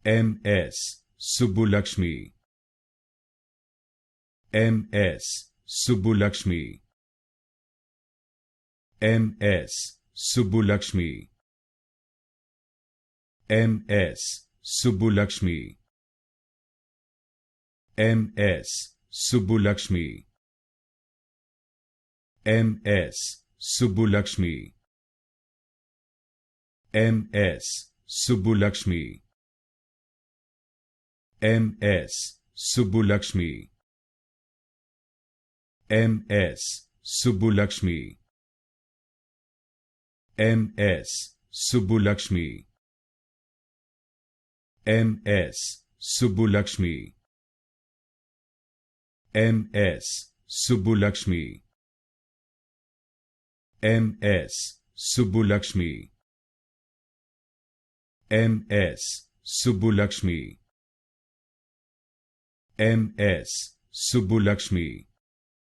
MS Subbulakshmi, MS Subbulakshmi, MS Subbulakshmi, MS Subbulakshmi, MS Subbulakshmi, MS Subbulakshmi, MS Subbulakshmi, MS Subbulakshmi, MS Subbulakshmi, MS Subbulakshmi, MS Subbulakshmi, MS Subbulakshmi, MS Subbulakshmi, MS Subbulakshmi, MS Subbulakshmi,